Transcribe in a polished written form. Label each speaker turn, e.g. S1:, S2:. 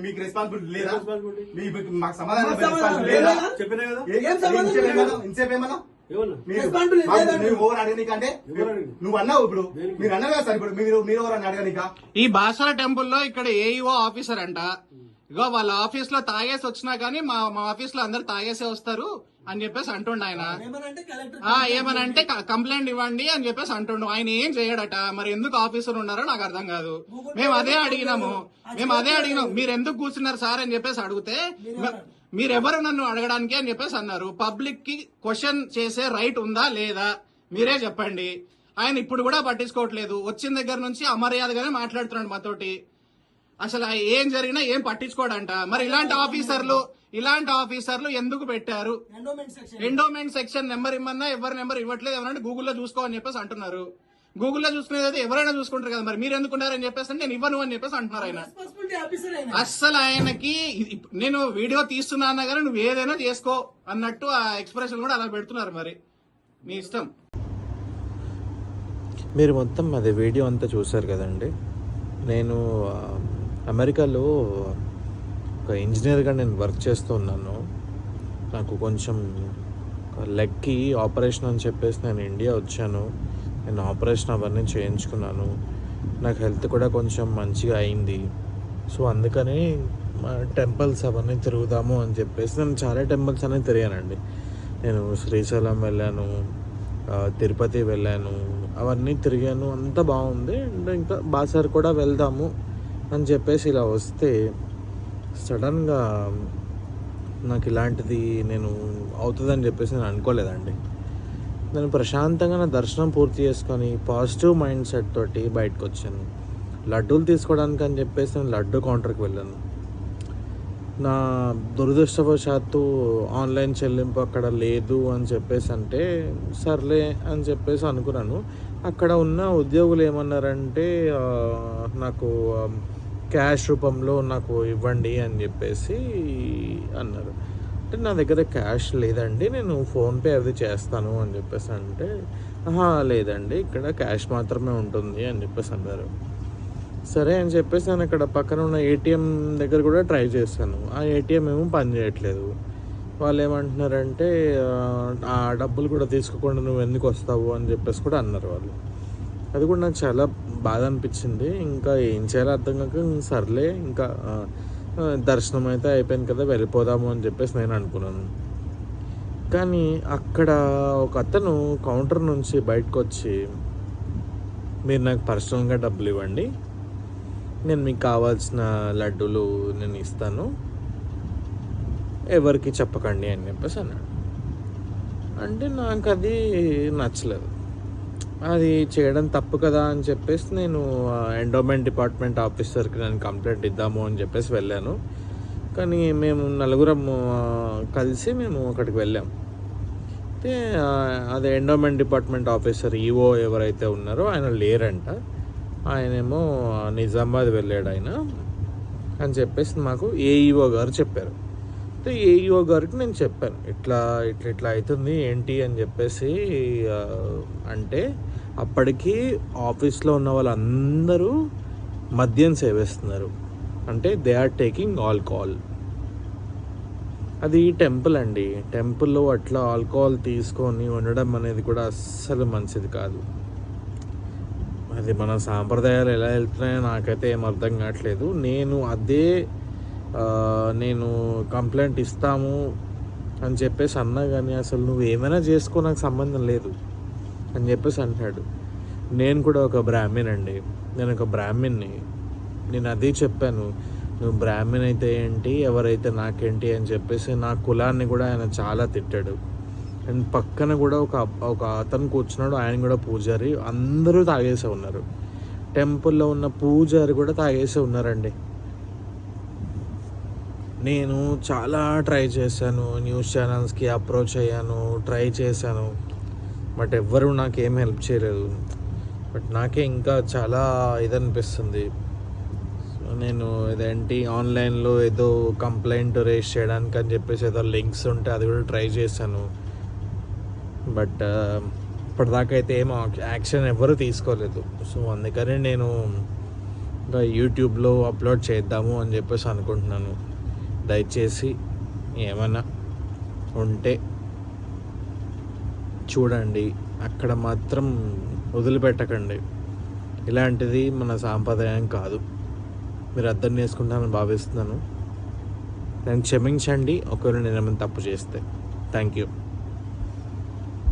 S1: మీకు రెస్పాన్సిబిలిటీ లేదా? మాకు సమాధానం లేదా? చెప్పినా కదా ఇంతసేపు ఏమన్నా నువ్వు అన్నావు. ఇప్పుడు మీరు అన్నారు కదా సార్, ఇప్పుడు మీరు ఎవరన్నా అడగనిక.
S2: ఈ బాసర టెంపుల్లో ఇక్కడ ఏఈఓ ఆఫీసర్ అంట. ఇగో వాళ్ళ ఆఫీస్ లో తాగేసి వచ్చినా గానీ మా ఆఫీస్ లో అందరు తాగేసే వస్తారు అని చెప్పేసి అంటుండు ఆయన. ఏమనంటే కంప్లైంట్ ఇవ్వండి అని చెప్పేసి అంటుండు. ఆయన ఏం చేయడట. మరి ఎందుకు ఆఫీసర్ ఉన్నారో నాకు అర్థం కాదు. మేము అదే అడిగినాము. మీరు ఎందుకు కూర్చున్నారు సార్ అని చెప్పేసి అడిగితే మీరెవరు నన్ను అడగడానికి అని చెప్పేసి అన్నారు. పబ్లిక్ కి క్వశ్చన్ చేసే రైట్ ఉందా లేదా మీరే చెప్పండి. ఆయన ఇప్పుడు కూడా పట్టించుకోవట్లేదు. వచ్చిన దగ్గర నుంచి అమర్యాదగానే మాట్లాడుతున్నాడు మాతోటి. అసలు ఏం జరిగినా ఏం పట్టించుకోడంట. మరి ఇలాంటి ఆఫీసర్లు ఎందుకు పెట్టారు? ఎండోమెంట్ సెక్షన్ నెంబర్ ఇమ్మన్నా ఎవరి నెంబర్ ఇవ్వట్లేదు. ఎవరంటే గూగుల్లో చూసుకోవని చెప్పేసి అంటున్నారు. గూగుల్లో చూసుకునేది ఎవరైనా చూసుకుంటారు కదా. మరి మీరు ఎందుకున్నారని చెప్పేసి నేను ఇవ్వను అని చెప్పేసి అంటున్నారు ఆయన. అస్సలు ఆయనకి నేను వీడియో తీస్తున్నా కానీ నువ్వు ఏదైనా చేసుకో అన్నట్టు ఆ ఎక్స్ప్రెషన్ కూడా అలా పెడుతున్నారు. మరి మీ ఇష్టం.
S3: మీరు మొత్తం అదే వీడియో అంతా చూసారు కదండి. నేను అమెరికాలో ఒక ఇంజనీర్గా నేను వర్క్ చేస్తూ ఉన్నాను. నాకు కొంచెం లెగ్కి ఆపరేషన్ అని చెప్పేసి నేను ఇండియా వచ్చాను. నేను ఆపరేషన్ అవన్నీ చేయించుకున్నాను. నాకు హెల్త్ కూడా కొంచెం మంచిగా అయింది. సో అందుకని టెంపుల్స్ అవన్నీ తిరుగుదాము అని చెప్పేసి నేను చాలా టెంపుల్స్ అనేవి తిరిగానండి. నేను శ్రీశైలం వెళ్ళాను, తిరుపతి వెళ్ళాను, అవన్నీ తిరిగాను. అంతా బాగుంది. అండ్ ఇంకా బాసర్ కూడా వెళ్దాము అని చెప్పేసి ఇలా వస్తే సడన్గా నాకు ఇలాంటిది నేను అవుతుందని చెప్పేసి నేను అనుకోలేదండి. నేను ప్రశాంతంగా నా దర్శనం పూర్తి చేసుకొని పాజిటివ్ మైండ్ సెట్ తోటి బయటకు వచ్చాను. లడ్డూలు తీసుకోవడానికి అని చెప్పేసి నేను లడ్డు కౌంటర్కి వెళ్ళాను. నా దురదృష్టవశాత్తు ఆన్లైన్ చెల్లింపు అక్కడ లేదు అని చెప్పేసి అంటే సర్లే అని చెప్పేసి అనుకున్నాను. అక్కడ ఉన్న ఉద్యోగులు ఏమన్నారంటే నాకు క్యాష్ రూపంలో నాకు ఇవ్వండి అని చెప్పేసి అన్నారు. అంటే నా దగ్గర క్యాష్ లేదండి, నేను ఫోన్పే అది చేస్తాను అని చెప్పేసి అంటే లేదండి ఇక్కడ క్యాష్ మాత్రమే ఉంటుంది అని చెప్పేసి అన్నారు. సరే అని చెప్పేసి నేను అక్కడ పక్కన ఉన్న ఏటీఎం దగ్గర కూడా ట్రై చేశాను. ఆ ఏటీఎం ఏమో పని చేయట్లేదు. వాళ్ళు ఏమంటున్నారంటే ఆ డబ్బులు కూడా తీసుకోకుండా నువ్వు ఎందుకు వస్తావు అని చెప్పేసి కూడా అన్నారు వాళ్ళు. అది కూడా నాకు చాలా బాధ అనిపించింది. ఇంకా ఏం చేయాలో అర్థం కాక సర్లే ఇంకా దర్శనం అయితే అయిపోయింది కదా వెళ్ళిపోదాము అని చెప్పేసి నేను అనుకున్నాను. కానీ అక్కడ ఒక అతను కౌంటర్ నుంచి బయటకు వచ్చి మీరు నాకు పర్సనల్గా డబ్బులు ఇవ్వండి, నేను మీకు కావాల్సిన లడ్డూలు నేను ఇస్తాను, ఎవరికి చెప్పకండి అని చెప్పేసి అన్నాడు. అంటే నాకు అది నచ్చలేదు. అది చేయడం తప్పు కదా అని చెప్పేసి నేను ఎండోమెంట్ డిపార్ట్మెంట్ ఆఫీసర్కి నేను కంప్లైంట్ ఇద్దాము అని చెప్పేసి వెళ్ళాను. కానీ మేము నలుగురం కలిసి మేము అక్కడికి వెళ్ళాం. అయితే అదే ఎండోమెంట్ డిపార్ట్మెంట్ ఆఫీసర్ ఈఓ ఎవరైతే ఉన్నారో ఆయన లేరంట. ఆయనేమో నిజామాబాద్ వెళ్ళాడు ఆయన అని చెప్పేసి మాకు ఏఈఓ గారు చెప్పారు. అయితే ఏఈఓ గారికి నేను చెప్పాను ఇట్లా అవుతుంది ఏంటి అని చెప్పేసి అంటే అప్పటికి ఆఫీస్లో ఉన్న వాళ్ళందరూ మద్యం సేవిస్తున్నారు. అంటే దే ఆర్ టేకింగ్ ఆల్కహాల్. అది టెంపుల్ అండి. టెంపుల్లో అట్లా ఆల్కహాల్ తీసుకొని ఉండడం అనేది కూడా అస్సలు మంచిది కాదు. అది మన సాంప్రదాయాలు ఎలా వెళ్తున్నాయో నాకైతే ఏం అర్థం కావట్లేదు. నేను కంప్లైంట్ ఇస్తాము అని చెప్పేసి అన్నా కానీ అసలు నువ్వు ఏమైనా చేసుకో నాకు సంబంధం లేదు అని చెప్పేసి అంటున్నాడు. నేను కూడా ఒక బ్రాహ్మణ్ అండి, నేను ఒక బ్రాహ్మణ్ని. నేను అదే చెప్పాను, నువ్వు బ్రాహ్మణ్ అయితే ఏంటి ఎవరైతే నాకేంటి అని చెప్పేసి నా కులాన్ని కూడా ఆయన చాలా తిట్టాడు. అండ్ పక్కన కూడా ఒక అతను కూర్చున్నాడు, ఆయన కూడా పూజారి. అందరూ తాగేసే ఉన్నారు. టెంపుల్లో ఉన్న పూజారి కూడా తాగేసే ఉన్నారండి. నేను చాలా ట్రై చేశాను, న్యూస్ ఛానల్స్కి అప్రోచ్ అయ్యాను, ట్రై చేశాను, బట్ ఎవ్వరూ నాకేం హెల్ప్ చేయలేదు. బట్ నాకే ఇంకా చాలా ఇదనిపిస్తుంది. నేను ఇదేంటి ఆన్లైన్లో ఏదో కంప్లైంట్ రేస్ చేయడానికి అని చెప్పేసి ఏదో లింక్స్ ఉంటే అది కూడా ట్రై చేశాను. బట్ ఇప్పటిదాకా అయితే ఏం యాక్షన్ ఎవరు తీసుకోలేదు. సో అందుకని నేను ఇంకా యూట్యూబ్లో అప్లోడ్ చేద్దాము అని చెప్పేసి అనుకుంటున్నాను. దయచేసి ఏమైనా ఉంటే చూడండి, అక్కడ మాత్రం వదిలిపెట్టకండి. ఇలాంటిది మన సాంప్రదాయం కాదు. మీరు అర్థం చేసుకుంటానని భావిస్తున్నాను. నన్ను క్షమించండి ఒకవేళ నేను ఏమైనా తప్పు చేస్తే. Thank you.